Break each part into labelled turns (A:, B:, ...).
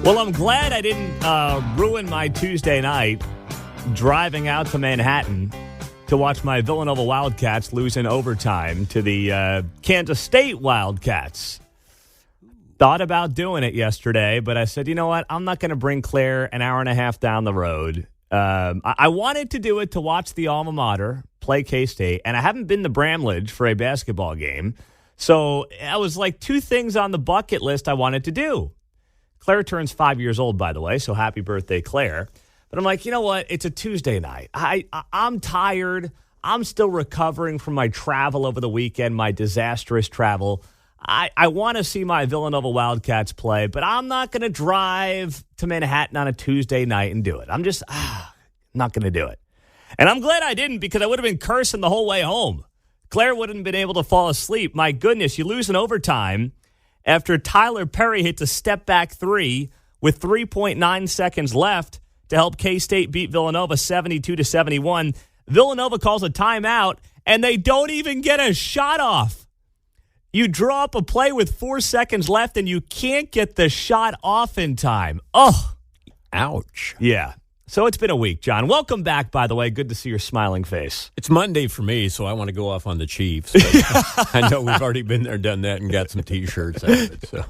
A: Well, I'm glad I didn't ruin my Tuesday night driving out to Manhattan to watch my Villanova Wildcats lose in overtime to the Kansas State Wildcats. Thought about doing it yesterday, but I said, you know what? I'm not going to bring Claire an hour and a half down the road. I wanted to do it to watch the alma mater play K-State, and I haven't been to Bramlage for a basketball game. So I was like two things on the bucket list I wanted to do. Claire turns 5 years old, by the way, so happy birthday, Claire. But I'm like, you know what? It's a Tuesday night. I'm tired. I'm still recovering from my travel over the weekend, my disastrous travel. I want to see my Villanova Wildcats play, but I'm not going to drive to Manhattan on a Tuesday night and do it. I'm just not going to do it. And I'm glad I didn't, because I would have been cursing the whole way home. Claire wouldn't have been able to fall asleep. My goodness, you lose in overtime after Tyler Perry hits a step-back three with 3.9 seconds left to help K-State beat Villanova 72-71. Villanova calls a timeout, and they don't even get a shot off. You draw up a play with 4 seconds left, and you can't get the shot off in time. Oh,
B: ouch.
A: Yeah. So it's been a week, John. Welcome back, by the way. Good to see your smiling face.
B: It's Monday for me, so I want to go off on the Chiefs. But I know we've already been there, done that, and got some T-shirts out of it. So.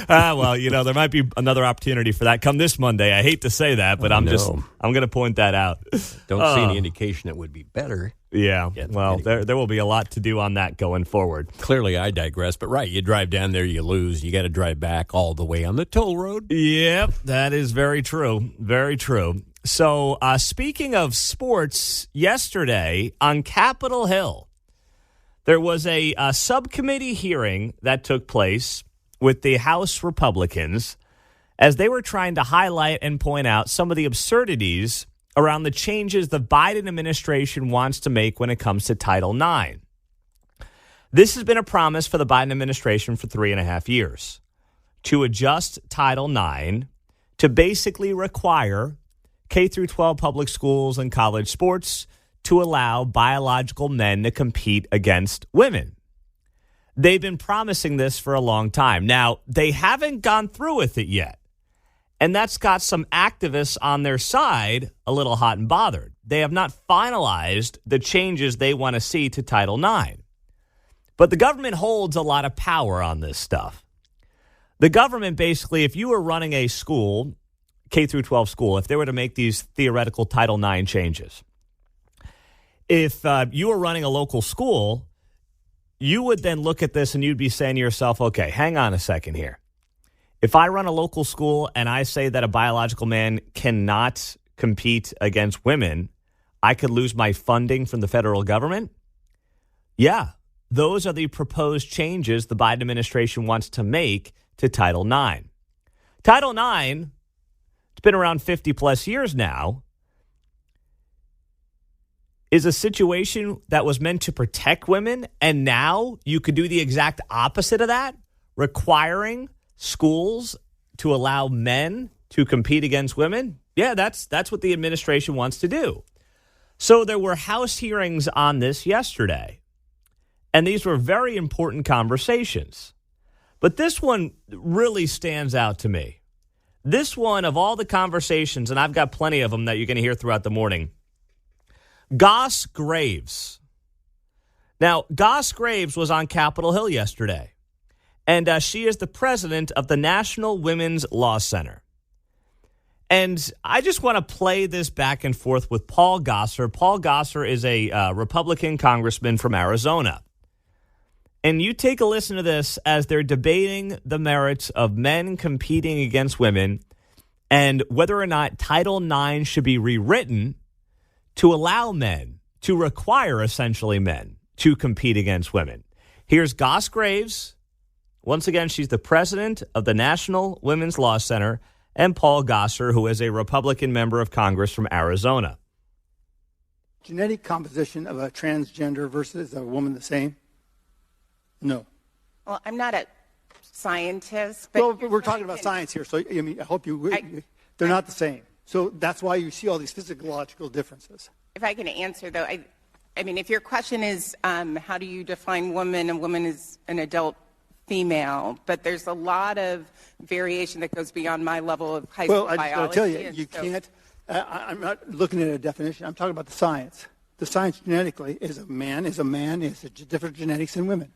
A: Well, there might be another opportunity for that come this Monday. I hate to say that, but I'm going to point that out.
B: Don't see any indication it would be better.
A: Yeah, well, there will be a lot to do on that going forward.
B: Clearly, I digress, but right, you drive down there, you lose. You got to drive back all the way on the toll road.
A: Yep, that is very true. Very true. So, speaking of sports, yesterday on Capitol Hill, there was a subcommittee hearing that took place with the House Republicans as they were trying to highlight and point out some of the absurdities around the changes the Biden administration wants to make when it comes to Title IX. This has been a promise for the Biden administration for 3.5 years, to adjust Title IX to basically require K-12 public schools and college sports to allow biological men to compete against women. They've been promising this for a long time. Now, they haven't gone through with it yet. And that's got some activists on their side a little hot and bothered. They have not finalized the changes they want to see to Title IX. But the government holds a lot of power on this stuff. The government basically, if you were running a school, K-12 school, if they were to make these theoretical Title IX changes, if you were running a local school, you would then look at this and you'd be saying to yourself, okay, hang on a second here. If I run a local school and I say that a biological man cannot compete against women, I could lose my funding from the federal government? Yeah, those are the proposed changes the Biden administration wants to make to Title IX. Title IX, it's been around 50 plus years now, is a situation that was meant to protect women, and now you could do the exact opposite of that, requiring schools to allow men to compete against women? Yeah, that's what the administration wants to do. So there were House hearings on this yesterday, and these were very important conversations. But this one really stands out to me. This one, of all the conversations, and I've got plenty of them that you're going to hear throughout the morning, Goss Graves. Now, Goss Graves was on Capitol Hill yesterday. And she is the president of the National Women's Law Center. And I just want to play this back and forth with Paul Gosar. Paul Gosar is a Republican congressman from Arizona. And you take a listen to this as they're debating the merits of men competing against women and whether or not Title IX should be rewritten to allow men, to require essentially men to compete against women. Here's Goss Graves. Once again, she's the president of the National Women's Law Center, and Paul Gosar, who is a Republican member of Congress from Arizona.
C: Genetic composition of a transgender versus a woman the same? No.
D: Well, I'm not a scientist, but...
C: Well, we're talking about science here, so I hope they're not the same. So that's why you see all these physiological differences.
D: If I can answer, though, I mean, if your question is how do you define woman, a woman is an adult female, but there's a lot of variation that goes beyond my level of high school
C: Well, I just got to tell you, you can't. I'm not looking at a definition. I'm talking about the science. The science genetically is a man is a different genetics than women.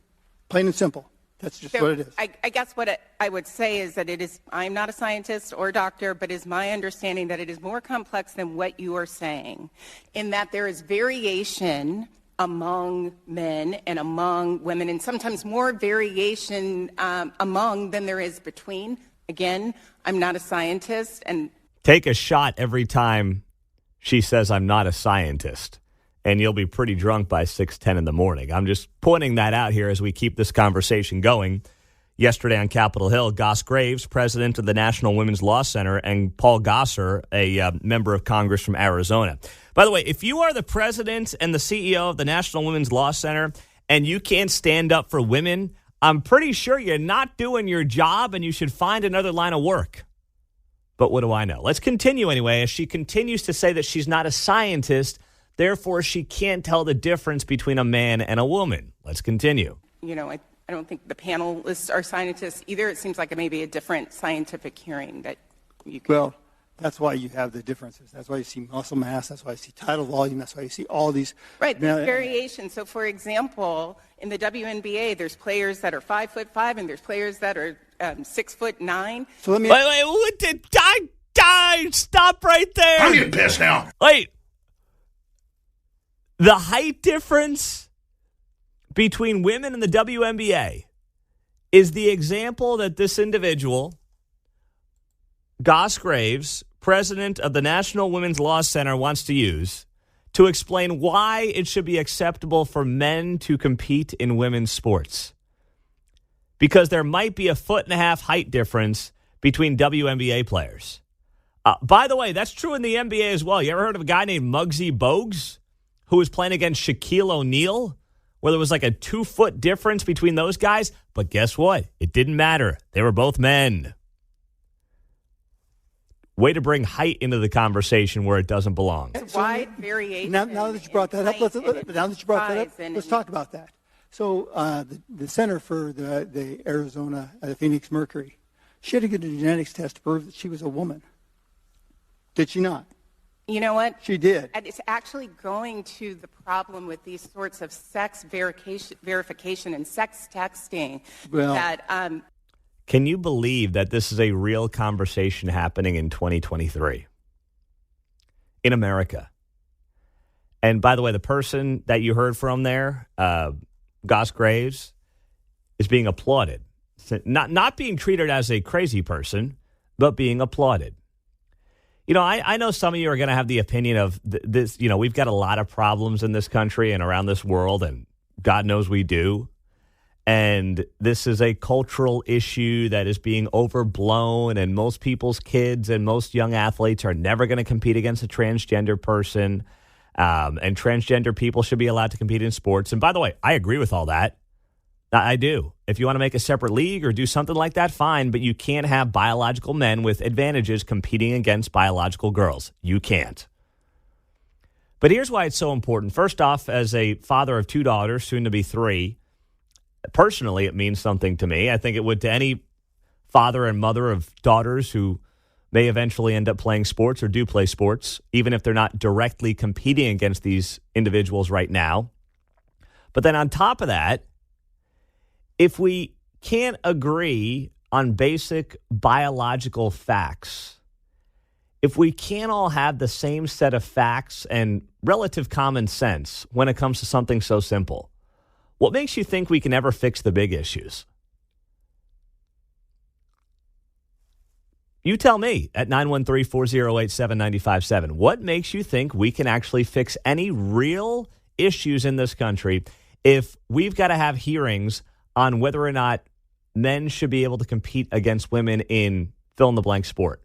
C: Plain and simple. That's just what it is.
D: I guess what I would say is that I'm not a scientist or a doctor, but it's my understanding that it is more complex than what you are saying, in that there is variation among men and among women, and sometimes more variation among than there is between. Again, I'm not a scientist. And
A: take a shot every time she says I'm not a scientist, and you'll be pretty drunk by 6:10 in the morning. I'm just pointing that out here as we keep this conversation going. Yesterday on Capitol Hill, Goss Graves, president of the National Women's Law Center, and Paul Gosar, a member of Congress from Arizona. By the way, if you are the president and the CEO of the National Women's Law Center and you can't stand up for women, I'm pretty sure you're not doing your job and you should find another line of work. But what do I know? Let's continue anyway, as she continues to say that she's not a scientist, therefore she can't tell the difference between a man and a woman. Let's continue.
D: I don't think the panelists are scientists either. It seems like it may be a different scientific hearing that you can...
C: Well, that's why you have the differences. That's why you see muscle mass. That's why you see tidal volume. That's why you see all these...
D: Right, there's variation. So, for example, in the WNBA, there's players that are 5'5", and there's players that are 6'9".
C: So let me...
A: Wait, what did... Stop right there.
E: I'm getting pissed now.
A: Wait. The height difference between women in the WNBA is the example that this individual, Goss Graves, president of the National Women's Law Center, wants to use to explain why it should be acceptable for men to compete in women's sports. Because there might be a 1.5 height difference between WNBA players. By the way, that's true in the NBA as well. You ever heard of a guy named Muggsy Bogues who was playing against Shaquille O'Neal, where there was like a 2-foot difference between those guys? But guess what? It didn't matter. They were both men. Way to bring height into the conversation where it doesn't belong.
D: It's wide variation.
C: Now that you brought that up, let's talk about that. So the center for the Arizona Phoenix Mercury, she had to get a genetics test to prove that she was a woman. Did she not?
D: You know what?
C: She did.
D: And it's actually going to the problem with these sorts of sex verification and sex texting.
C: Well,
A: can you believe that this is a real conversation happening in 2023 in America? And by the way, the person that you heard from there, Goss Graves, is being applauded. Not being treated as a crazy person, but being applauded. I know some of you are going to have the opinion of this. We've got a lot of problems in this country and around this world, and God knows we do. And this is a cultural issue that is being overblown, and most people's kids and most young athletes are never going to compete against a transgender person. And transgender people should be allowed to compete in sports. And by the way, I agree with all that. I do. If you want to make a separate league or do something like that, fine. But you can't have biological men with advantages competing against biological girls. You can't. But here's why it's so important. First off, as a father of 2 daughters, soon to be 3, personally, it means something to me. I think it would to any father and mother of daughters who may eventually end up playing sports or do play sports, even if they're not directly competing against these individuals right now. But then on top of that, if we can't agree on basic biological facts, if we can't all have the same set of facts and relative common sense when it comes to something so simple, what makes you think we can ever fix the big issues? You tell me at 913-408-7957. What makes you think we can actually fix any real issues in this country if we've got to have hearings on whether or not men should be able to compete against women in fill-in-the-blank sport?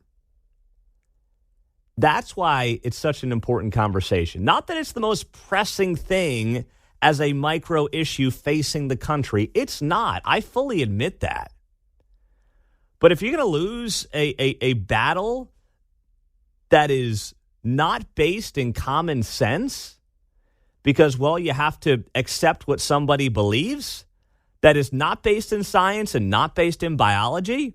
A: That's why it's such an important conversation. Not that it's the most pressing thing as a micro issue facing the country. It's not. I fully admit that. But if you're going to lose a battle that is not based in common sense because, well, you have to accept what somebody believes that is not based in science and not based in biology,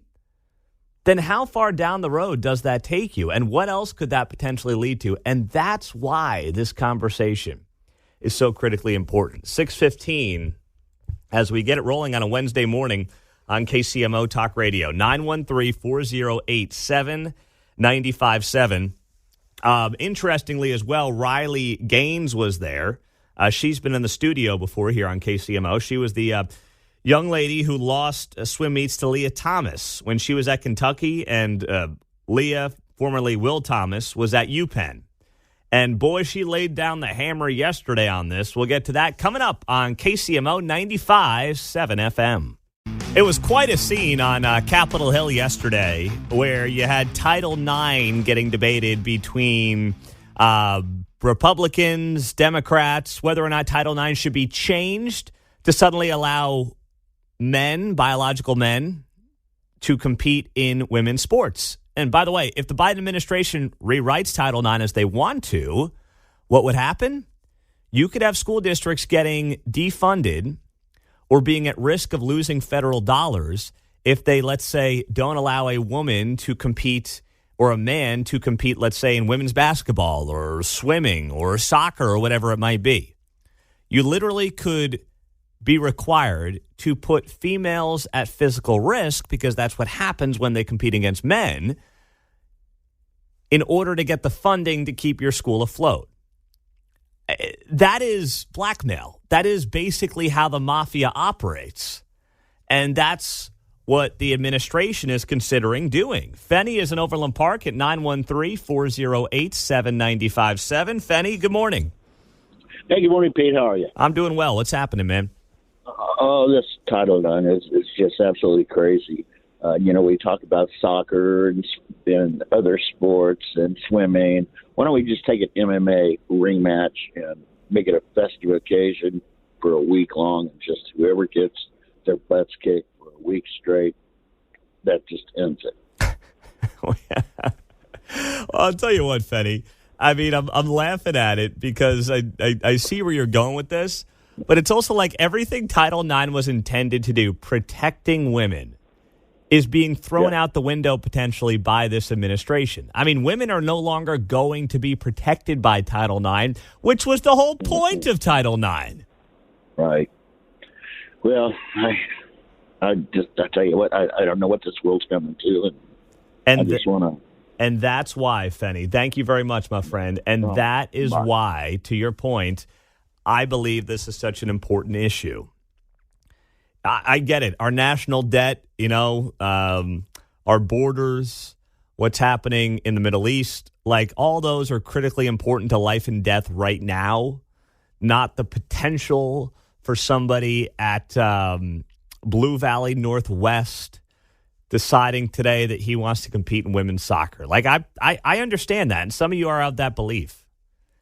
A: then how far down the road does that take you? And what else could that potentially lead to? And that's why this conversation is so critically important. 6:15, as we get it rolling on a Wednesday morning on KCMO Talk Radio, 913-408-7957. Interestingly as well, Riley Gaines was there. She's been in the studio before here on KCMO. She was the young lady who lost swim meets to Leah Thomas when she was at Kentucky, and Leah, formerly Will Thomas, was at UPenn. And boy, she laid down the hammer yesterday on this. We'll get to that coming up on KCMO 95.7 FM. It was quite a scene on Capitol Hill yesterday where you had Title IX getting debated between Republicans, Democrats, whether or not Title IX should be changed to suddenly allow men, biological men, to compete in women's sports. And by the way, if the Biden administration rewrites Title IX as they want to, what would happen? You could have school districts getting defunded or being at risk of losing federal dollars if they, let's say, don't allow a woman to compete or a man to compete, let's say, in women's basketball or swimming or soccer or whatever it might be. You literally could be required to put females at physical risk, because that's what happens when they compete against men, in order to get the funding to keep your school afloat. That is blackmail. That is basically how the mafia operates. And that's what the administration is considering doing. Fenny is in Overland Park at 913-408-7957. Fenny, good morning.
E: Hey, good morning, Pete. How are you?
A: I'm doing well. What's happening, man?
E: This Title IX is just absolutely crazy. We talk about soccer and other sports and swimming. Why don't we just take an MMA ring match and make it a festive occasion for a week long, and just whoever gets their butts kicked for a week straight, that just ends it.
A: Well, I'll tell you what, Fenny. I mean, I'm laughing at it because I see where you're going with this, but it's also like everything Title IX was intended to do, protecting women, is being thrown out the window potentially by this administration. I mean, women are no longer going to be protected by Title IX, which was the whole point of Title IX.
E: Right. Well, I tell you what, I don't know what this world's coming to, and I just want to.
A: And that's why, Fenny, thank you very much, my friend. And that is why, to your point, I believe this is such an important issue. I get it. Our national debt, our borders, what's happening in the Middle East, like all those are critically important to life and death right now, not the potential for somebody at Blue Valley Northwest deciding today that he wants to compete in women's soccer. Like, I understand that, and some of you are of that belief,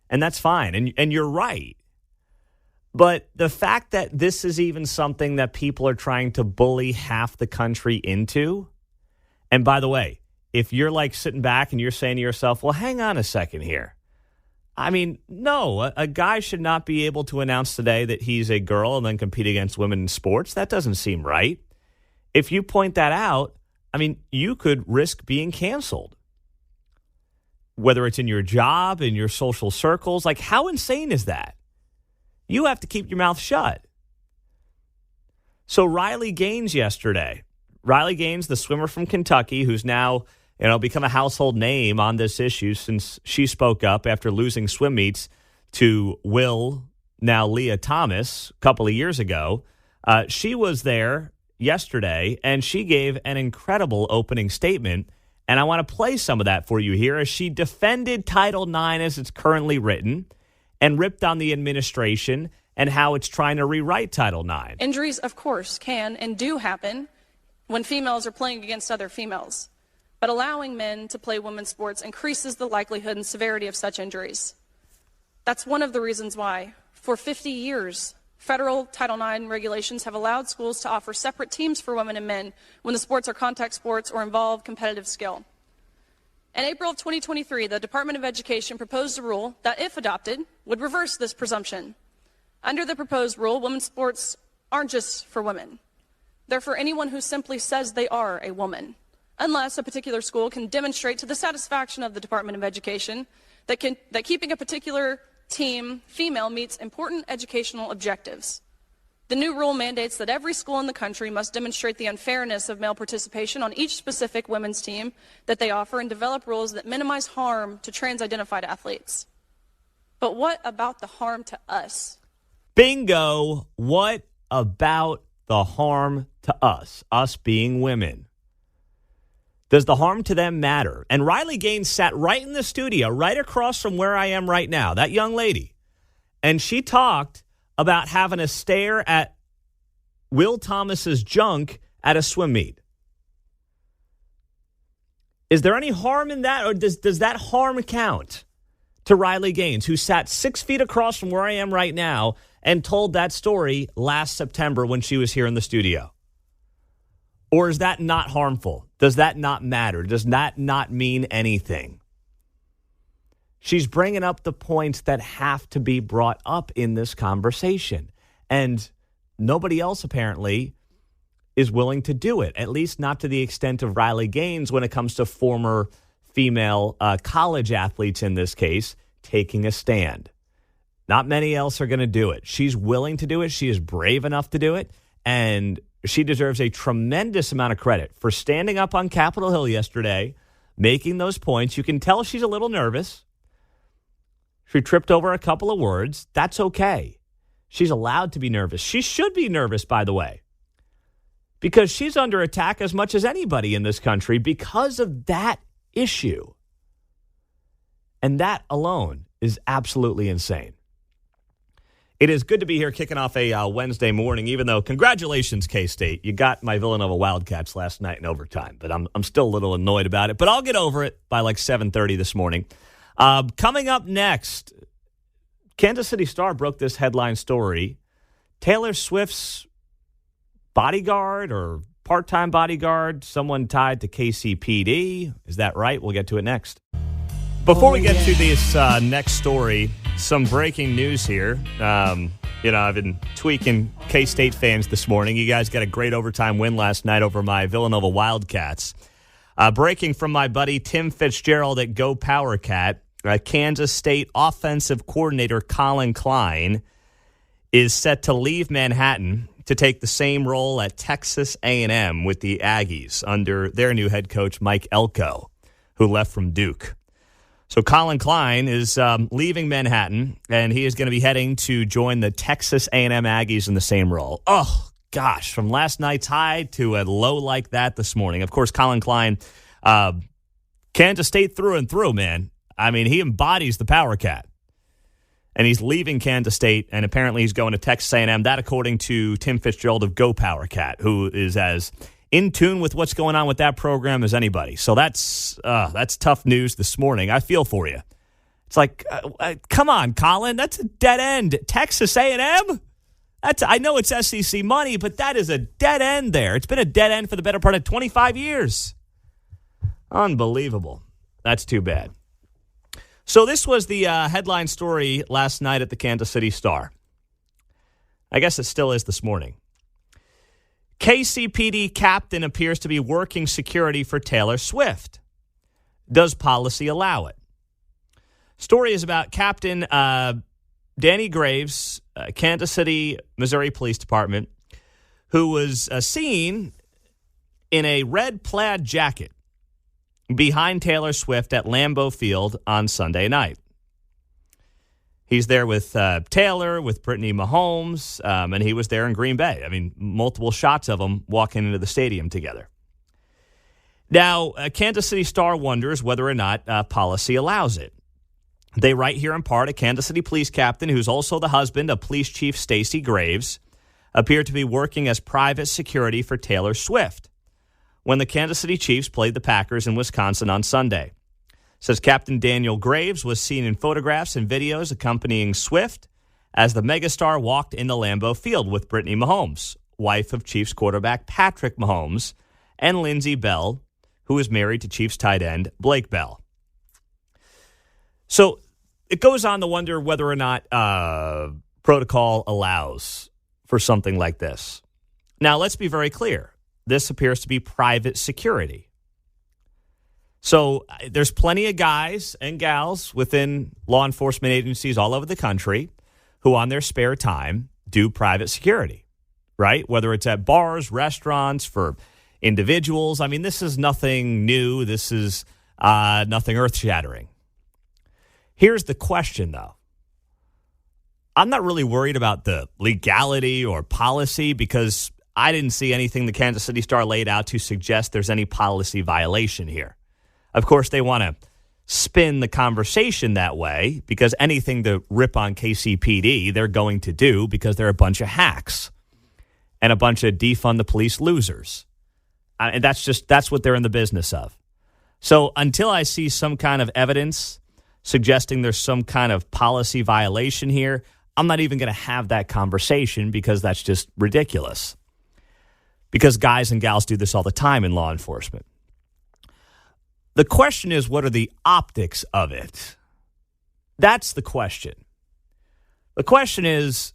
A: and that's fine, and you're right. But the fact that this is even something that people are trying to bully half the country into, and by the way, if you're like sitting back and you're saying to yourself, well, hang on a second here. I mean, no, a guy should not be able to announce today that he's a girl and then compete against women in sports. That doesn't seem right. If you point that out, I mean, you could risk being canceled. Whether it's in your job, in your social circles, like how insane is that? You have to keep your mouth shut. So Riley Gaines yesterday, the swimmer from Kentucky, who's now, become a household name on this issue since she spoke up after losing swim meets to Will, now Leah Thomas, a couple of years ago. She was there yesterday, and she gave an incredible opening statement, and I want to play some of that for you here as she defended Title IX as it's currently written and ripped on the administration and how it's trying to rewrite Title IX.
F: Injuries, of course, can and do happen when females are playing against other females, but allowing men to play women's sports increases the likelihood and severity of such injuries. That's one of the reasons why, for 50 years, federal Title IX regulations have allowed schools to offer separate teams for women and men when the sports are contact sports or involve competitive skill. In April of 2023, the Department of Education proposed a rule that, if adopted, would reverse this presumption. Under the proposed rule, women's sports aren't just for women. They're for anyone who simply says they are a woman, unless a particular school can demonstrate to the satisfaction of the Department of Education that keeping a particular team female meets important educational objectives. The new rule mandates that every school in the country must demonstrate the unfairness of male participation on each specific women's team that they offer and develop rules that minimize harm to trans-identified athletes. But what about the harm to us?
A: Bingo. What about the harm to us being women? Does the harm to them matter? And Riley Gaines sat right in the studio, right across from where I am right now, that young lady. And she talked about having to stare at Will Thomas's junk at a swim meet. Is there any harm in that, or does that harm count to Riley Gaines, who sat 6 feet across from where I am right now and told that story last September when she was here in the studio? Or is that not harmful? Does that not matter? Does that not mean anything? She's bringing up the points that have to be brought up in this conversation. And nobody else apparently is willing to do it, at least not to the extent of Riley Gaines when it comes to former female college athletes in this case taking a stand. Not many else are going to do it. She's willing to do it. She is brave enough to do it. And she deserves a tremendous amount of credit for standing up on Capitol Hill yesterday, making those points. You can tell she's a little nervous. She tripped over a couple of words. That's okay. She's allowed to be nervous. She should be nervous, by the way, because she's under attack as much as anybody in this country because of that issue. And that alone is absolutely insane. It is good to be here kicking off a Wednesday morning, even though, congratulations, K-State. You got my Villanova Wildcats last night in overtime, but I'm still a little annoyed about it. But I'll get over it by like 7:30 this morning. Coming up next, Kansas City Star broke this headline story. Taylor Swift's bodyguard or part-time bodyguard, someone tied to KCPD. Is that right? We'll get to it next. Before we get to this next story, some breaking news here. I've been tweaking K-State fans this morning. You guys got a great overtime win last night over my Villanova Wildcats. Breaking from my buddy Tim Fitzgerald at Go Power Cat, Kansas State offensive coordinator Colin Klein is set to leave Manhattan to take the same role at Texas A&M with the Aggies under their new head coach Mike Elko, who left from Duke. So Colin Klein is leaving Manhattan, and he is going to be heading to join the Texas A&M Aggies in the same role. Oh, gosh, from last night's high to a low like that this morning. Of course, Colin Klein, Kansas State through and through, man. I mean, he embodies the Power Cat. And he's leaving Kansas State, and apparently he's going to Texas A&M. That according to Tim Fitzgerald of Go Power Cat, who is as in tune with what's going on with that program as anybody. So that's tough news this morning. I feel for you. It's like, come on, Colin, that's a dead end. Texas A&M? I know it's SEC money, but that is a dead end there. It's been a dead end for the better part of 25 years. Unbelievable. That's too bad. So this was the headline story last night at the Kansas City Star. I guess it still is this morning. KCPD captain appears to be working security for Taylor Swift. Does policy allow it? Story is about Captain Danny Graves, Kansas City, Missouri Police Department, who was seen in a red plaid jacket behind Taylor Swift at Lambeau Field on Sunday night. He's there with Taylor, with Brittany Mahomes, and he was there in Green Bay. I mean, multiple shots of them walking into the stadium together. Now, Kansas City Star wonders whether or not policy allows it. They write here in part, a Kansas City police captain, who's also the husband of Police Chief Stacey Graves, appeared to be working as private security for Taylor Swift when the Kansas City Chiefs played the Packers in Wisconsin on Sunday. Says Captain Daniel Graves was seen in photographs and videos accompanying Swift as the megastar walked into Lambeau Field with Brittany Mahomes, wife of Chiefs quarterback Patrick Mahomes, and Lindsey Bell, who is married to Chiefs tight end Blake Bell. So it goes on to wonder whether or not protocol allows for something like this. Now, let's be very clear. This appears to be private security. So there's plenty of guys and gals within law enforcement agencies all over the country who on their spare time do private security, right? Whether it's at bars, restaurants, for individuals. I mean, this is nothing new. This is nothing earth-shattering. Here's the question, though. I'm not really worried about the legality or policy because I didn't see anything the Kansas City Star laid out to suggest there's any policy violation here. Of course, they want to spin the conversation that way because anything to rip on KCPD, they're going to do because they're a bunch of hacks and a bunch of defund the police losers. And that's what they're in the business of. So until I see some kind of evidence suggesting there's some kind of policy violation here, I'm not even going to have that conversation because that's just ridiculous. Because guys and gals do this all the time in law enforcement. The question is, what are the optics of it? That's the question. The question is,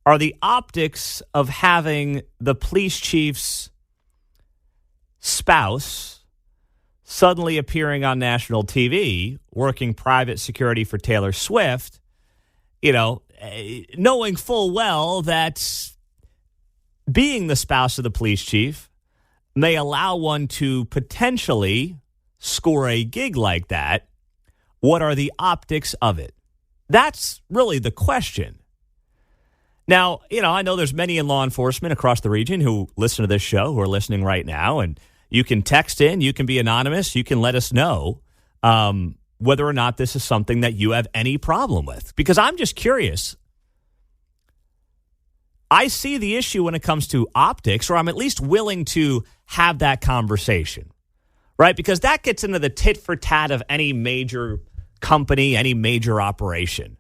A: are the optics of having the police chief's spouse suddenly appearing on national TV, working private security for Taylor Swift, knowing full well that being the spouse of the police chief may allow one to potentially score a gig like that. What are the optics of it? That's really the question. Now, I know there's many in law enforcement across the region who listen to this show, who are listening right now, and you can text in, you can be anonymous, you can let us know whether or not this is something that you have any problem with. Because I'm just curious. I see the issue when it comes to optics, or I'm at least willing to have that conversation, right? Because that gets into the tit for tat of any major company, any major operation,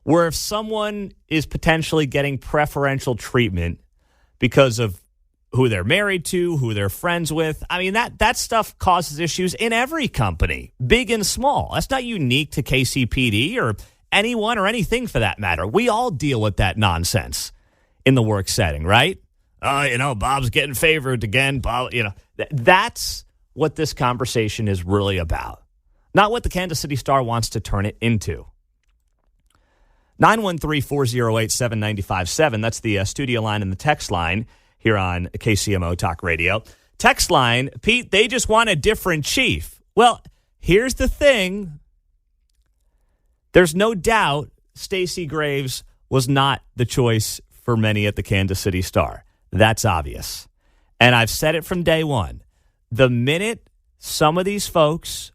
A: where if someone is potentially getting preferential treatment because of who they're married to, who they're friends with, I mean, that stuff causes issues in every company, big and small. That's not unique to KCPD or anyone or anything for that matter. We all deal with that nonsense in the work setting, right? Bob's getting favored again. Bob, that's what this conversation is really about. Not what the Kansas City Star wants to turn it into. 913-408-7957. That's the studio line and the text line here on KCMO Talk Radio. Text line, Pete, they just want a different chief. Well, here's the thing. There's no doubt Stacey Graves was not the choice for many at the Kansas City Star. That's obvious. And I've said it from day one. The minute some of these folks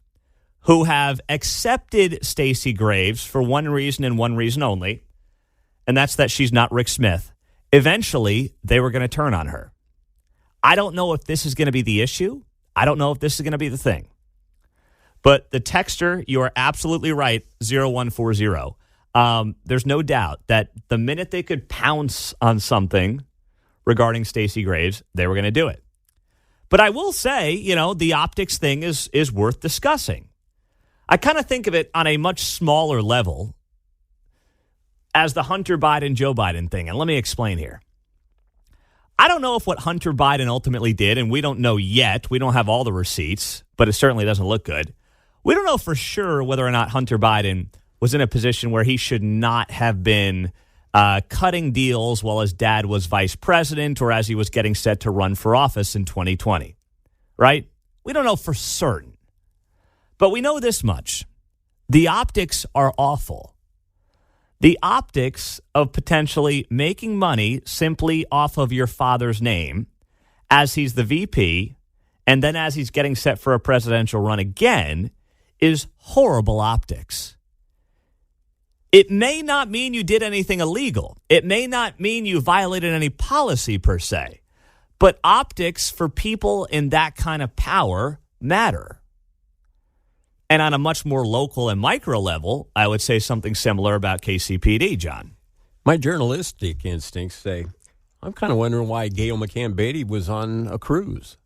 A: who have accepted Stacey Graves for one reason and one reason only, and that's that she's not Rick Smith, eventually they were going to turn on her. I don't know if this is going to be the issue. I don't know if this is going to be the thing. But the texter, you are absolutely right, 0140. There's no doubt that the minute they could pounce on something regarding Stacey Graves, they were going to do it. But I will say, the optics thing is worth discussing. I kind of think of it on a much smaller level as the Hunter Biden, Joe Biden thing. And let me explain here. I don't know if what Hunter Biden ultimately did, and we don't know yet. We don't have all the receipts, but it certainly doesn't look good. We don't know for sure whether or not Hunter Biden was in a position where he should not have been cutting deals while his dad was vice president or as he was getting set to run for office in 2020, right? We don't know for certain. But we know this much. The optics are awful. The optics of potentially making money simply off of your father's name as he's the VP and then as he's getting set for a presidential run again is horrible optics. It may not mean you did anything illegal. It may not mean you violated any policy per se. But optics for people in that kind of power matter. And on a much more local and micro level, I would say something similar about KCPD, John.
B: My journalistic instincts say, I'm kind of wondering why Gail McCann Beatty was on a cruise.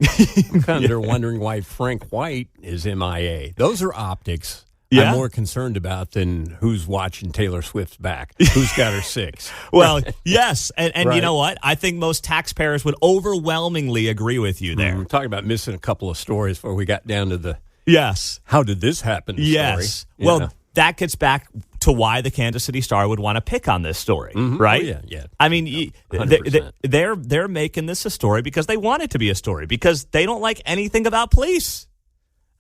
B: I'm kind of wondering why Frank White is MIA. Those are optics.
A: Yeah.
B: I'm more concerned about than who's watching Taylor Swift's back, who's got her 6.
A: Well, yes. And
B: Right.
A: you know what? I think most taxpayers would overwhelmingly agree with you there.
B: We're talking about missing a couple of stories before we got down to the
A: Yes.
B: how did this happen
A: Yes.
B: story.
A: Well,
B: Yeah.
A: that gets back to why the Kansas City Star would want to pick on this story, right?
B: Oh, yeah.
A: I mean,
B: 100%.
A: they're making this a story because they want it to be a story because they don't like anything about police.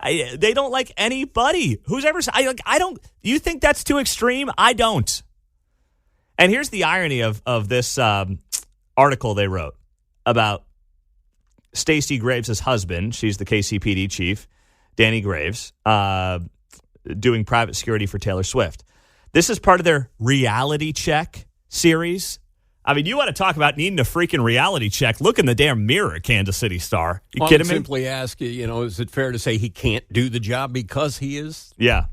A: They don't like anybody who's ever. I don't. You think that's too extreme? I don't. And here's the irony of this article they wrote about Stacey Graves' husband. She's the KCPD chief, Danny Graves, doing private security for Taylor Swift. This is part of their reality check series. I mean, you want to talk about needing a freaking reality check. Look in the damn mirror, Kansas City Star. You
B: Well,
A: kidding
B: I
A: me?
B: would simply ask you, is it fair to say he can't do the job because he is
A: Yeah.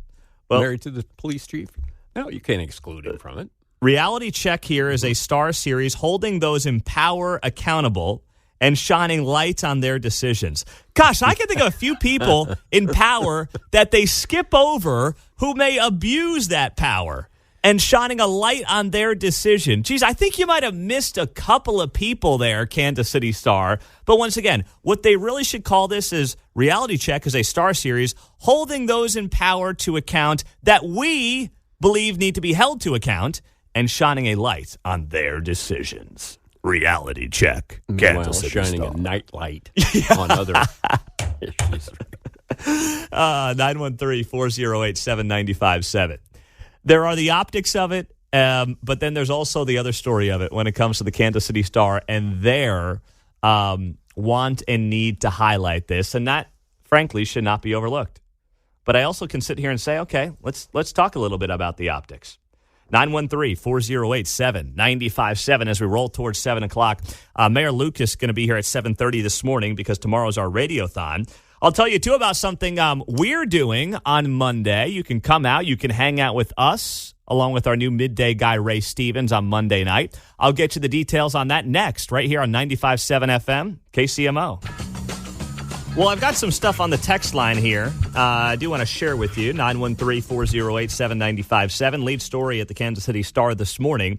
A: Well,
B: married to the police chief? No, you can't exclude him from it.
A: Reality Check here is a Star series holding those in power accountable and shining light on their decisions. Gosh, I can think of a few people in power that they skip over who may abuse that power and shining a light on their decision. Geez, I think you might have missed a couple of people there, Kansas City Star. But once again, what they really should call this is Reality Check is a Star series holding those in power to account that we believe need to be held to account and shining a light on their decisions. Reality Check, Kansas City
B: shining
A: Star.
B: a nightlight on other issues.
A: 913-408-7957. There are the optics of it, but then there's also the other story of it when it comes to the Kansas City Star and their want and need to highlight this. And that, frankly, should not be overlooked. But I also can sit here and say, okay, let's talk a little bit about the optics. 913-408-7957 as we roll towards 7 o'clock. Mayor Lucas is going to be here at 7:30 this morning because tomorrow's our radiothon. I'll tell you, too, about something we're doing on Monday. You can come out. You can hang out with us along with our new midday guy, Ray Stevens, on Monday night. I'll get you the details on that next right here on 95.7 FM, KCMO. Well, I've got some stuff on the text line here. I do want to share with you. 913-408-7957. Lead story at the Kansas City Star this morning.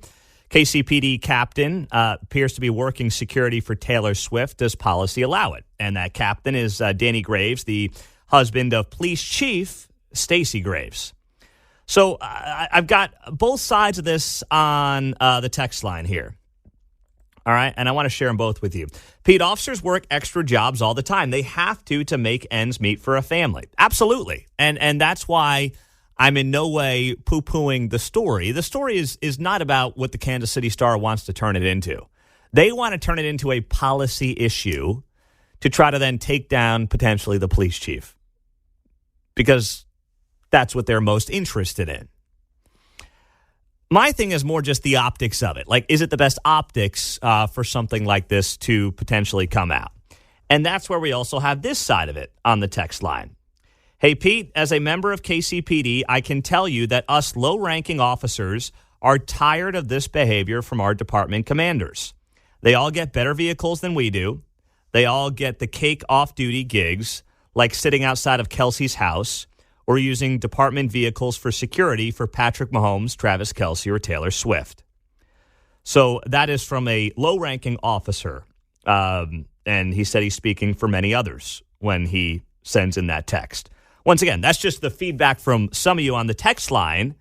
A: KCPD captain appears to be working security for Taylor Swift. Does policy allow it? And that captain is Danny Graves, the husband of police chief Stacey Graves. So I've got both sides of this on the text line here. All right, and I want to share them both with you. Pete, officers work extra jobs all the time. They have to make ends meet for a family. Absolutely. And that's why I'm in no way poo-pooing the story. The story is not about what the Kansas City Star wants to turn it into. They want to turn it into a policy issue to try to then take down potentially the police chief because that's what they're most interested in. My thing is more just the optics of it. Like, is it the best optics for something like this to potentially come out? And that's where we also have this side of it on the text line. Hey, Pete, as a member of KCPD, I can tell you that us low-ranking officers are tired of this behavior from our department commanders. They all get better vehicles than we do. They all get the cake off-duty gigs, like sitting outside of Kelsey's house, or using department vehicles for security for Patrick Mahomes, Travis Kelce, or Taylor Swift. So that is from a low-ranking officer, and he said he's speaking for many others when he sends in that text. Once again, that's just the feedback from some of you on the text line.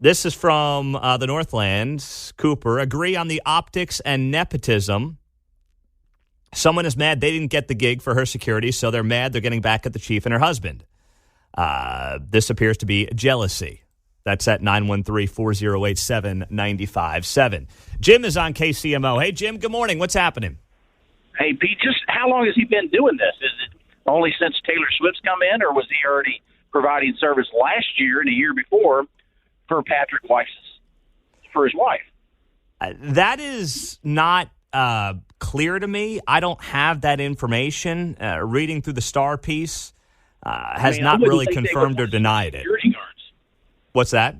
A: This is from the Northland. Cooper, agree on the optics and nepotism. Someone is mad they didn't get the gig for her security, so they're mad they're getting back at the chief and her husband. This appears to be jealousy. That's at 913-408-7957. Jim is on KCMO. Hey, Jim, good morning. What's happening?
G: Hey, Pete, just how long has he been doing this? Is it only since Taylor Swift's come in, or was he already providing service last year and the year before for Patrick Weiss's, for his wife?
A: That is not clear to me. I don't have that information. Reading through the Star piece has not really confirmed or denied it.
G: Security guards.
A: What's that?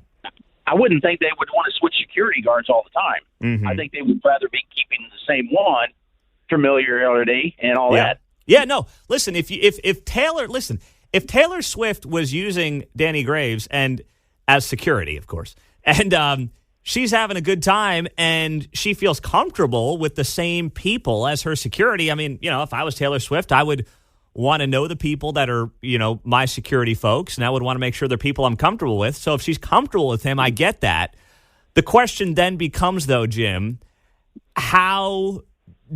G: I wouldn't think they would want to switch security guards all the time.
A: Mm-hmm.
G: I think they would rather be keeping the same one, familiarity and all that.
A: Yeah, no. Listen, if if Taylor Swift was using Danny Graves and as security, of course, and she's having a good time and she feels comfortable with the same people as her security. I mean, if I was Taylor Swift, I would want to know the people that are, my security folks, and I would want to make sure they're people I'm comfortable with. So if she's comfortable with him, I get that. The question then becomes, though, Jim, how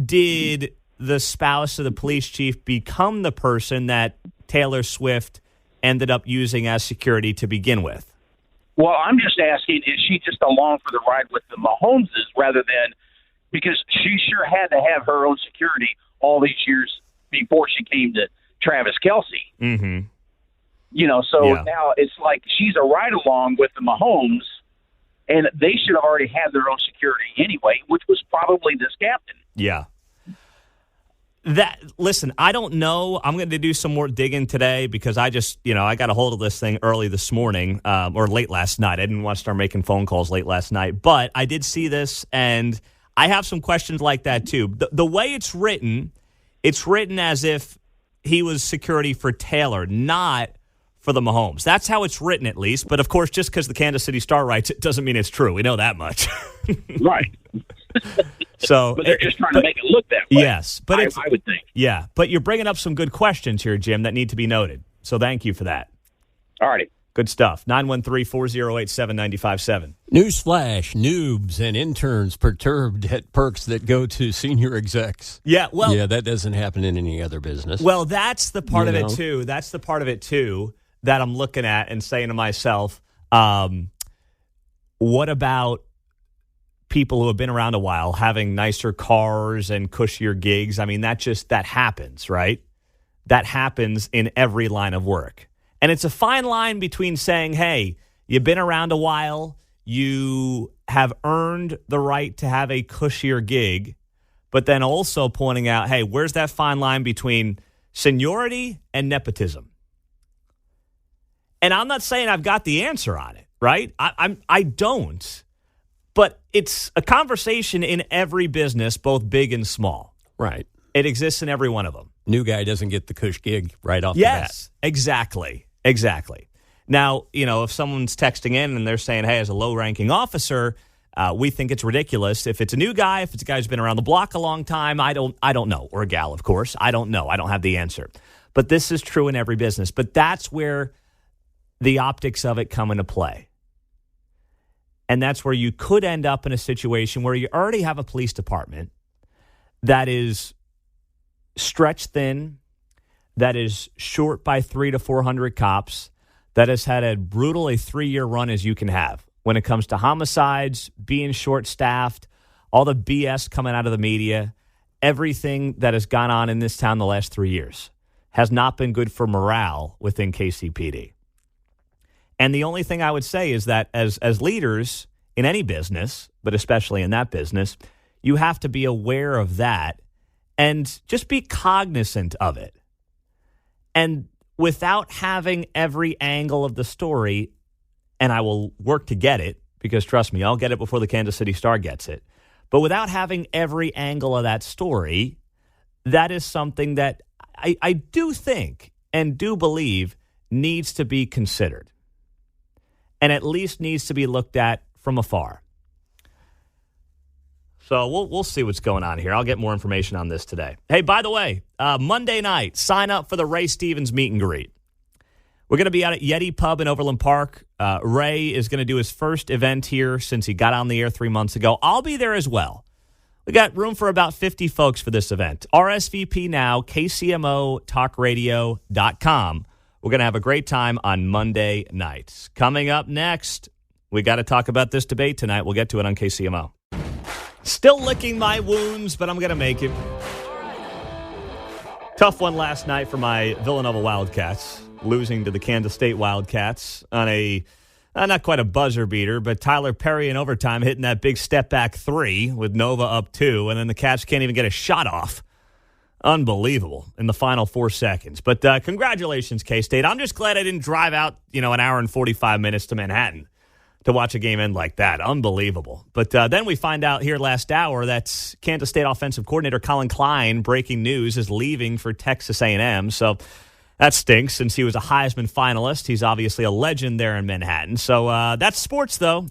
A: did the spouse of the police chief become the person that Taylor Swift ended up using as security to begin with?
G: Well, I'm just asking, is she just along for the ride with the Mahomeses rather than because she sure had to have her own security all these years before she came to Travis Kelce.
A: Mm-hmm.
G: Now it's like she's a ride-along with the Mahomes, and they should have already had their own security anyway, which was probably this captain.
A: Yeah. Listen, I don't know. I'm going to do some more digging today because I just, I got a hold of this thing early this morning or late last night. I didn't want to start making phone calls late last night, but I did see this and I have some questions like that too. The way it's written as if he was security for Taylor, not for the Mahomes. That's how it's written at least. But of course, just because the Kansas City Star writes it doesn't mean it's true. We know that much.
G: Right.
A: So,
G: but they're just trying to make it look that way.
A: Yes, but
G: I would think.
A: Yeah, but you're bringing up some good questions here, Jim, that need to be noted. So thank you for that.
G: All righty.
A: Good stuff. 913-408-7957.
B: Newsflash, noobs and interns perturbed at perks that go to senior execs.
A: Yeah, well.
B: Yeah, that doesn't happen in any other business.
A: Well, that's the part of it, too. That's the part of it, too, that I'm looking at and saying to myself, what about people who have been around a while having nicer cars and cushier gigs? I mean, that happens, right? That happens in every line of work. And it's a fine line between saying, hey, you've been around a while, you have earned the right to have a cushier gig, but then also pointing out, hey, where's that fine line between seniority and nepotism? And I'm not saying I've got the answer on it, right? I don't. But it's a conversation in every business, both big and small.
B: Right.
A: It exists in every one of them.
B: New guy doesn't get the cush gig right off the bat.
A: Yes, exactly. Exactly. Now, if someone's texting in and they're saying, hey, as a low-ranking officer, we think it's ridiculous. If it's a new guy, if it's a guy who's been around the block a long time, I don't know. Or a gal, of course. I don't know. I don't have the answer. But this is true in every business. But that's where the optics of it come into play. And that's where you could end up in a situation where you already have a police department that is stretched thin, that is short by 300 to 400 cops, that has had a 3-year run as you can have when it comes to homicides, being short-staffed, all the BS coming out of the media, everything that has gone on in this town the last 3 years has not been good for morale within KCPD. And the only thing I would say is that as leaders in any business, but especially in that business, you have to be aware of that and just be cognizant of it. And without having every angle of the story, and I will work to get it, because trust me, I'll get it before the Kansas City Star gets it. But without having every angle of that story, that is something that I do think and do believe needs to be considered. And at least needs to be looked at from afar. So we'll see what's going on here. I'll get more information on this today. Hey, by the way, Monday night, sign up for the Ray Stevens meet and greet. We're going to be out at Yeti Pub in Overland Park. Ray is going to do his first event here since he got on the air 3 months ago. I'll be there as well. We got room for about 50 folks for this event. RSVP now, KCMOTalkRadio.com. We're going to have a great time on Monday nights. Coming up next, we got to talk about this debate tonight. We'll get to it on KCMO. Still licking my wounds, but I'm going to make it. Tough one last night for my Villanova Wildcats, losing to the Kansas State Wildcats on a, not quite a buzzer beater, but Tyler Perry in overtime hitting that big step-back three with Nova up 2, and then the Cats can't even get a shot off. Unbelievable in the final 4 seconds. But congratulations, K-State. I'm just glad I didn't drive out, an hour and 45 minutes to Manhattan to watch a game end like that. Unbelievable. But then we find out here last hour that Kansas State offensive coordinator Colin Klein, breaking news, is leaving for Texas A&M. So That stinks since he was a Heisman finalist. He's obviously a legend there in Manhattan. So that's sports, though.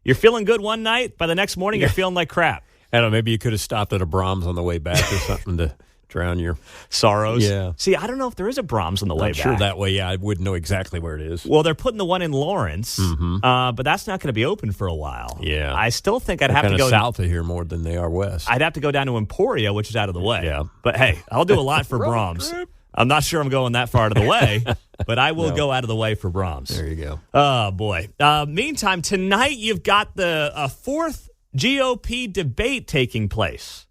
A: You're feeling good one night. By the next morning, you're feeling like crap.
B: I don't know. Maybe you could have stopped at a Brahms on the way back or something to drown your
A: sorrows.
B: Yeah.
A: See, I don't know if there is a Brahms on the way back.
B: Sure, that way, I wouldn't know exactly where it is.
A: Well, they're putting the one in Lawrence, but that's not going to be open for a while.
B: Yeah.
A: I still think I'd
B: They're
A: have to go
B: south of here more than they are west.
A: I'd have to go down to Emporia, which is out of the way.
B: Yeah.
A: But hey, I'll do a lot for Brahms. I'm not sure I'm going that far out of the way, but I will go out of the way for Brahms.
B: There you go.
A: Oh, boy. Meantime, tonight you've got the fourth GOP debate taking place.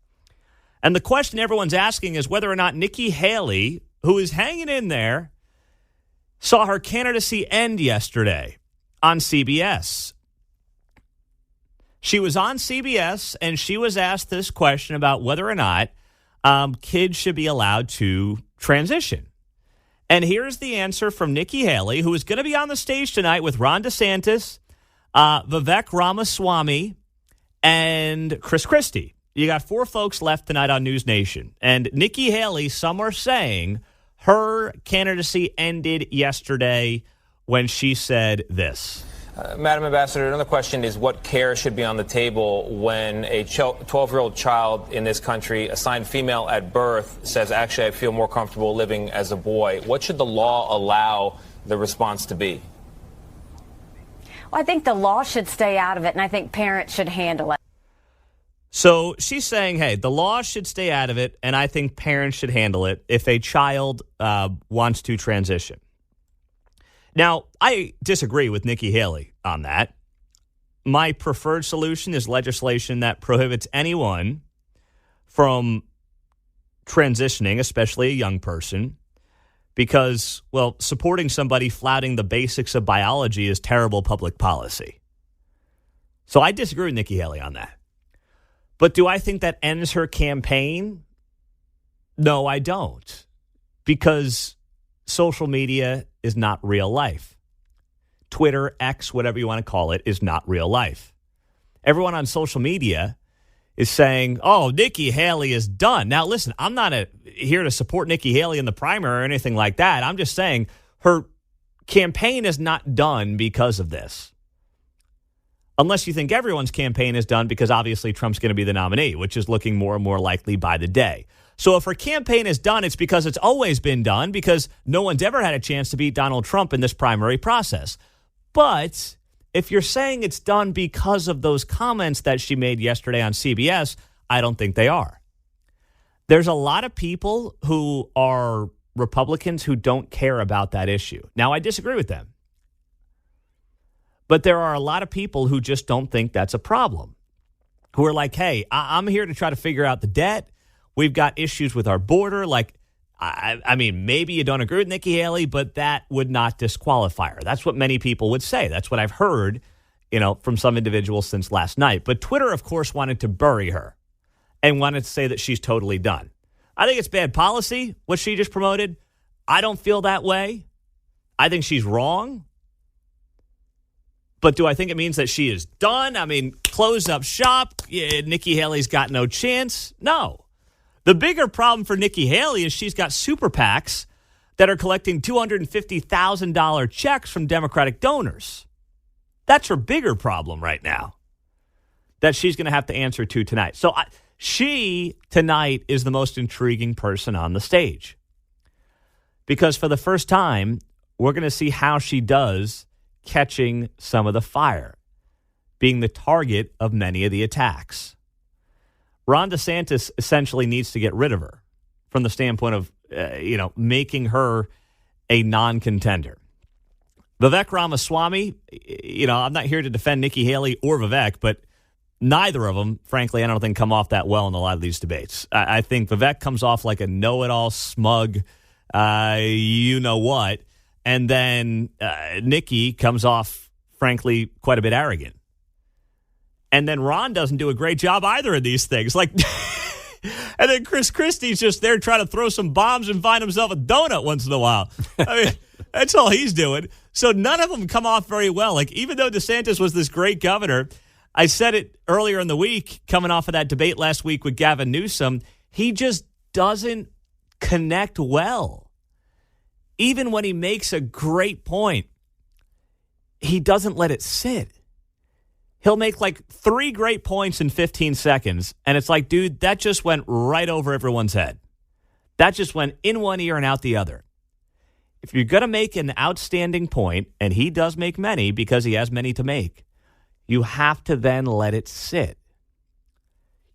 A: And the question everyone's asking is whether or not Nikki Haley, who is hanging in there, saw her candidacy end yesterday on CBS. She was on CBS, and she was asked this question about whether or not kids should be allowed to transition. And here's the answer from Nikki Haley, who is going to be on the stage tonight with Ron DeSantis, Vivek Ramaswamy, and Chris Christie. You got four folks left tonight on News Nation. And Nikki Haley, some are saying her candidacy ended yesterday when she said this.
H: Madam Ambassador, another question is what care should be on the table when a 12-year-old child in this country assigned female at birth says, actually, I feel more comfortable living as a boy. What should the law allow the response to be?
I: Well, I think the law should stay out of it, and I think parents should handle it.
A: So she's saying, hey, the law should stay out of it, and I think parents should handle it if a child wants to transition. Now, I disagree with Nikki Haley on that. My preferred solution is legislation that prohibits anyone from transitioning, especially a young person, because, well, supporting somebody flouting the basics of biology is terrible public policy. So I disagree with Nikki Haley on that. But do I think that ends her campaign? No, I don't. Because social media is not real life. Twitter, X, whatever you want to call it, is not real life. Everyone on social media is saying, oh, Nikki Haley is done. Now, listen, I'm not here to support Nikki Haley in the primary or anything like that. I'm just saying her campaign is not done because of this. Unless you think everyone's campaign is done because obviously Trump's going to be the nominee, which is looking more and more likely by the day. So if her campaign is done, it's because it's always been done because no one's ever had a chance to beat Donald Trump in this primary process. But if you're saying it's done because of those comments that she made yesterday on CBS, I don't think they are. There's a lot of people who are Republicans who don't care about that issue. Now, I disagree with them. But there are a lot of people who just don't think that's a problem, who are like, hey, I'm here to try to figure out the debt. We've got issues with our border. Like, I mean, maybe you don't agree with Nikki Haley, but that would not disqualify her. That's what many people would say. That's what I've heard, from some individuals since last night. But Twitter, of course, wanted to bury her and wanted to say that she's totally done. I think it's bad policy, what she just promoted. I don't feel that way. I think she's wrong. But do I think it means that she is done? I mean, close up shop. Yeah, Nikki Haley's got no chance. No. The bigger problem for Nikki Haley is she's got super PACs that are collecting $250,000 checks from Democratic donors. That's her bigger problem right now that she's going to have to answer to tonight. So she tonight is the most intriguing person on the stage because for the first time, we're going to see how she does catching some of the fire, being the target of many of the attacks. Ron DeSantis essentially needs to get rid of her from the standpoint of, making her a non-contender. Vivek Ramaswamy, I'm not here to defend Nikki Haley or Vivek, but neither of them, frankly, I don't think come off that well in a lot of these debates. I think Vivek comes off like a know-it-all, smug, you-know-what, and then Nikki comes off, frankly, quite a bit arrogant. And then Ron doesn't do a great job either of these things. Like, and then Chris Christie's just there trying to throw some bombs and find himself a donut once in a while. I mean, that's all he's doing. So none of them come off very well. Like, even though DeSantis was this great governor, I said it earlier in the week, coming off of that debate last week with Gavin Newsom, he just doesn't connect well. even when he makes a great point, he doesn't let it sit. He'll make like 3 great points in 15 seconds, and it's like, dude, that just went right over everyone's head. That just went in one ear and out the other. If you're going to make an outstanding point, and he does make many because he has many to make, you have to then let it sit.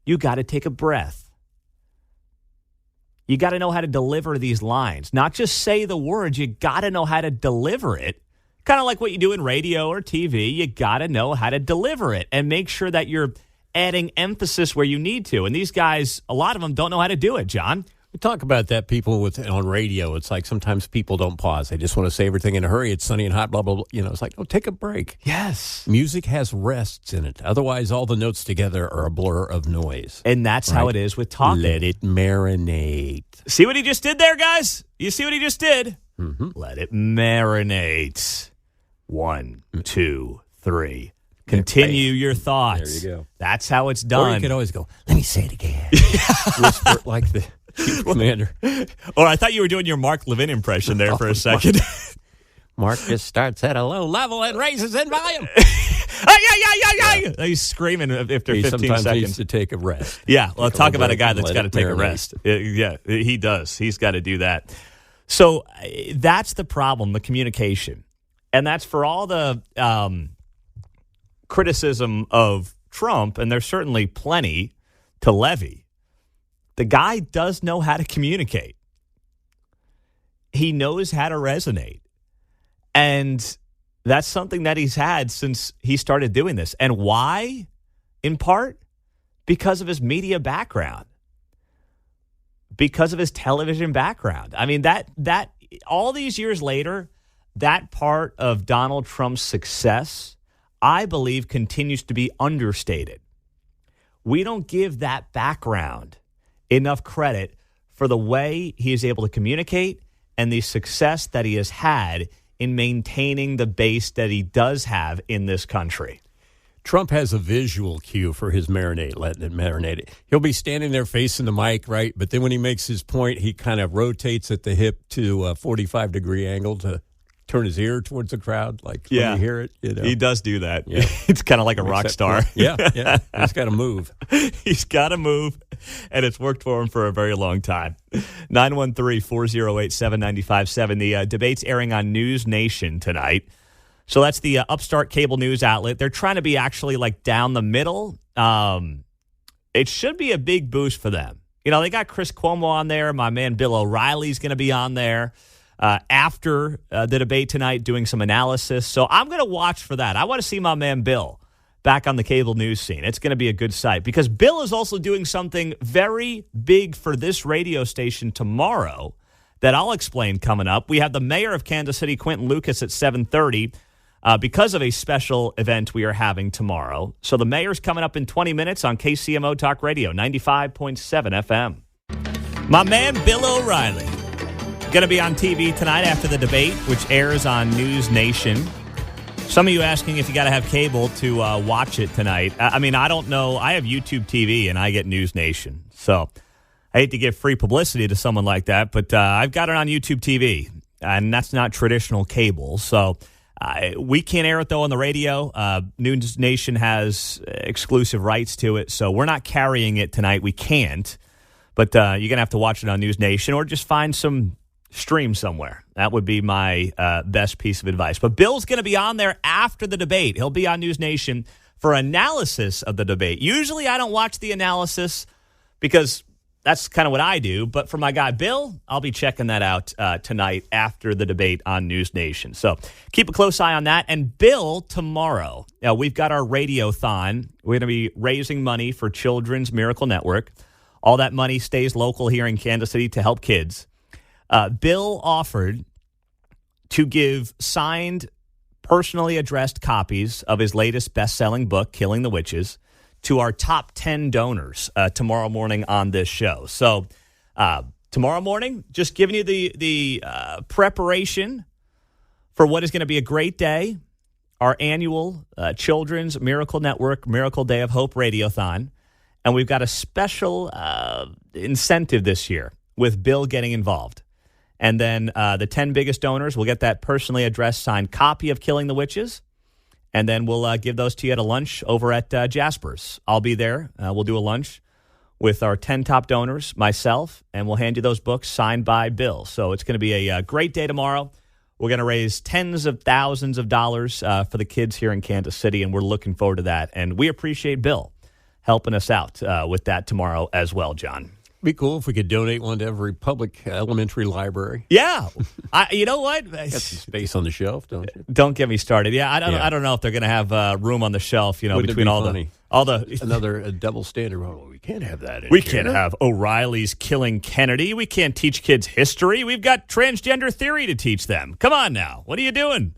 A: You got to take a breath. You got to know how to deliver these lines. Not just say the words, you got to know how to deliver it. Kind of like what you do in radio or TV, you got to know how to deliver it and make sure that you're adding emphasis where you need to. And these guys, a lot of them don't know how to do it, John.
B: We talk about that, people on radio. It's like sometimes people don't pause. They just want to say everything in a hurry. It's sunny and hot, blah, blah, blah. It's like, take a break.
A: Yes.
B: Music has rests in it. Otherwise, all the notes together are a blur of noise.
A: And that's how it is with talking.
B: Let it marinate.
A: See what he just did there, guys? You see what he just did?
B: Mm-hmm.
A: Let it marinate. 1, 2, 3. Continue your thoughts.
B: There you go.
A: That's how it's done.
B: Or you could always go, let me say it again. Whisper it like the chief commander.
A: Or I thought you were doing your Mark Levin impression there for a second.
B: Mark just starts at a low level and raises in volume.
A: He's screaming after 15
B: sometimes
A: seconds.
B: Needs to take a rest.
A: Yeah, well, talk about a guy that's got to take a rest. Yeah, he does. He's got to do that. So that's the problem, the communication. And that's for all the criticism of Trump, and there's certainly plenty to levy. The guy does know how to communicate. He knows how to resonate. And that's something that he's had since he started doing this. And why? In part, because of his media background. Because of his television background. I mean, that all these years later, that part of Donald Trump's success, I believe, continues to be understated. We don't give that background enough credit for the way he is able to communicate and the success that he has had in maintaining the base that he does have in this country.
B: Trump has a visual cue for his marinate, letting it marinate. He'll be standing there facing the mic, right? But then when he makes his point, he kind of rotates at the hip to a 45-degree angle to turn his ear towards the crowd, like when you hear it.
A: He does do that. Yeah. It's kind of like a rock star.
B: Yeah. He's got to move.
A: He's got to move, and it's worked for him for a very long time. 913-408-7957. The debate's airing on News Nation tonight. So that's the upstart cable news outlet. They're trying to be actually like down the middle. It should be a big boost for them. They got Chris Cuomo on there. My man Bill O'Reilly's going to be on there after the debate tonight doing some analysis. So I'm going to watch for that. I want to see my man Bill back on the cable news scene. It's going to be a good sight because Bill is also doing something very big for this radio station tomorrow that I'll explain coming up. We have the mayor of Kansas City, Quentin Lucas, at 7:30 because of a special event we are having tomorrow. So the mayor's coming up in 20 minutes on KCMO Talk Radio, 95.7 FM. My man Bill O'Reilly going to be on TV tonight after the debate, which airs on News Nation. Some of you asking if you got to have cable to watch it tonight. I mean, I don't know. I have YouTube TV and I get News Nation. So I hate to give free publicity to someone like that, but I've got it on YouTube TV, and that's not traditional cable. So we can't air it, though, on the radio. News Nation has exclusive rights to it, so we're not carrying it tonight. We can't, but you're going to have to watch it on News Nation or just find some stream somewhere. That would be my best piece of advice. But Bill's going to be on there after the debate. He'll be on News Nation for analysis of the debate. Usually I don't watch the analysis because that's kind of what I do. But for my guy Bill, I'll be checking that out tonight after the debate on News Nation. So keep a close eye on that. And Bill, tomorrow, we've got our Radiothon. We're going to be raising money for Children's Miracle Network. All that money stays local here in Kansas City to help kids. Bill offered to give signed, personally addressed copies of his latest best-selling book, Killing the Witches, to our top 10 donors tomorrow morning on this show. So tomorrow morning, just giving you the preparation for what is going to be a great day, our annual Children's Miracle Network Miracle Day of Hope Radiothon. And we've got a special incentive this year with Bill getting involved. And then the 10 biggest donors will get that personally addressed signed copy of Killing the Witches. And then we'll give those to you at a lunch over at Jasper's. I'll be there. We'll do a lunch with our 10 top donors, myself, and we'll hand you those books signed by Bill. So it's going to be a great day tomorrow. We're going to raise tens of thousands of dollars for the kids here in Kansas City, and we're looking forward to that. And we appreciate Bill helping us out with that tomorrow as well, John.
B: Be cool if we could donate one to every public elementary library.
A: Yeah. You know what?
B: Got some space on the shelf, don't you?
A: Don't get me started. Yeah, I don't know if they're going to have room on the shelf,
B: Wouldn't
A: between all the
B: another double standard. Well, we can't have that.
A: We can't have O'Reilly's killing Kennedy. We can't teach kids history. We've got transgender theory to teach them. Come on now. What are you doing?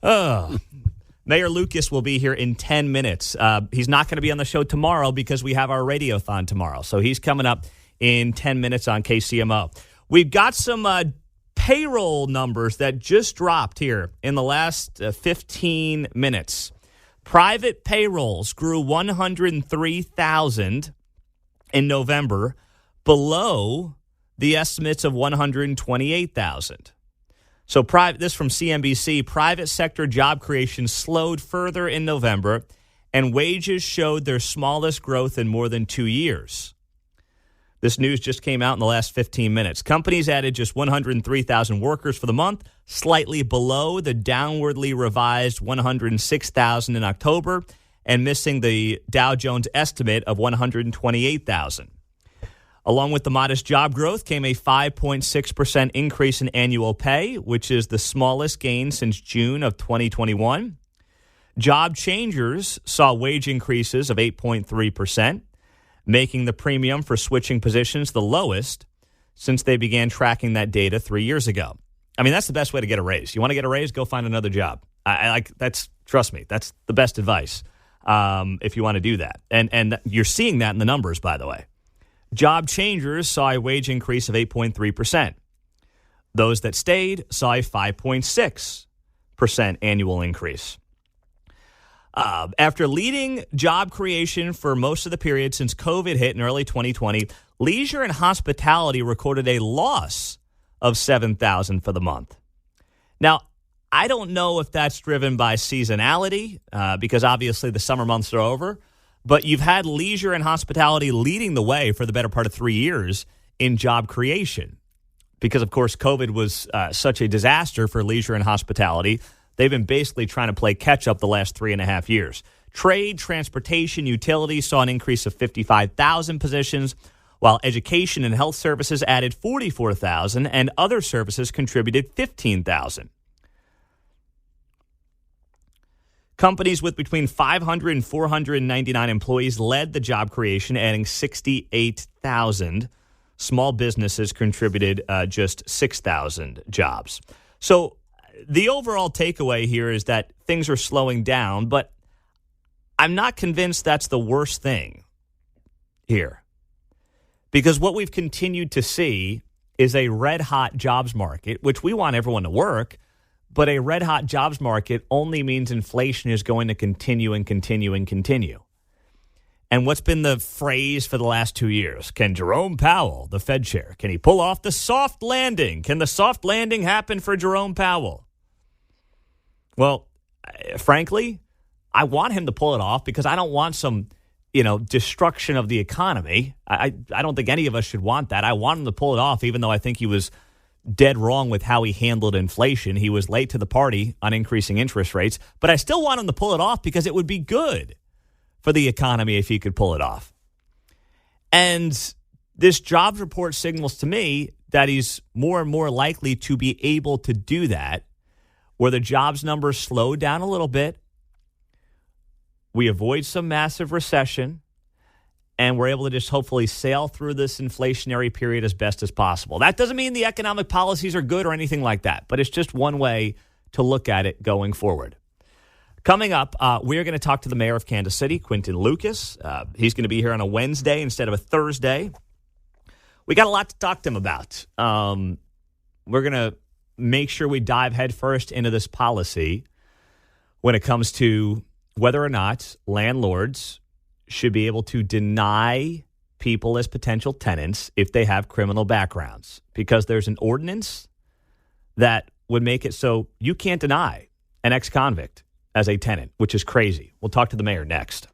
A: Mayor Lucas will be here in 10 minutes. He's not going to be on the show tomorrow because we have our radiothon tomorrow. So he's coming up in 10 minutes on KCMO. We've got some payroll numbers that just dropped here in the last 15 minutes. Private payrolls grew 103,000 in November, below the estimates of 128,000. So this from CNBC, private sector job creation slowed further in November, and wages showed their smallest growth in more than 2 years. This news just came out in the last 15 minutes. Companies added just 103,000 workers for the month, slightly below the downwardly revised 106,000 in October, and missing the Dow Jones estimate of 128,000. Along with the modest job growth came a 5.6% increase in annual pay, which is the smallest gain since June of 2021. Job changers saw wage increases of 8.3%. Making the premium for switching positions the lowest since they began tracking that data 3 years ago. I mean, that's the best way to get a raise. You want to get a raise? Go find another job. Trust me, that's the best advice if you want to do that. And you're seeing that in the numbers, by the way. Job changers saw a wage increase of 8.3%. Those that stayed saw a 5.6% annual increase. After leading job creation for most of the period since COVID hit in early 2020, leisure and hospitality recorded a loss of 7,000 for the month. Now, I don't know if that's driven by seasonality, because obviously the summer months are over, but you've had leisure and hospitality leading the way for the better part of 3 years in job creation. Because, of course, COVID was such a disaster for leisure and hospitality. They've been basically trying to play catch-up the last 3.5 years. Trade, transportation, utilities saw an increase of 55,000 positions, while education and health services added 44,000, and other services contributed 15,000. Companies with between 500 and 499 employees led the job creation, adding 68,000. Small businesses contributed just 6,000 jobs. So the overall takeaway here is that things are slowing down, but I'm not convinced that's the worst thing here. Because what we've continued to see is a red-hot jobs market, which we want everyone to work, but a red-hot jobs market only means inflation is going to continue and continue and continue. And what's been the phrase for the last 2 years? Can Jerome Powell, the Fed chair, can he pull off the soft landing? Can the soft landing happen for Jerome Powell? Well, frankly, I want him to pull it off because I don't want some, destruction of the economy. I don't think any of us should want that. I want him to pull it off, even though I think he was dead wrong with how he handled inflation. He was late to the party on increasing interest rates, but I still want him to pull it off because it would be good for the economy if he could pull it off. And this jobs report signals to me that he's more and more likely to be able to do that, where the jobs numbers slow down a little bit, we avoid some massive recession, and we're able to just hopefully sail through this inflationary period as best as possible. That doesn't mean the economic policies are good or anything like that, but it's just one way to look at it going forward. Coming up, we're going to talk to the mayor of Kansas City, Quinton Lucas. He's going to be here on a Wednesday instead of a Thursday. We got a lot to talk to him about. We're going to make sure we dive headfirst into this policy when it comes to whether or not landlords should be able to deny people as potential tenants if they have criminal backgrounds, because there's an ordinance that would make it so you can't deny an ex-convict as a tenant, which is crazy. We'll talk to the mayor next.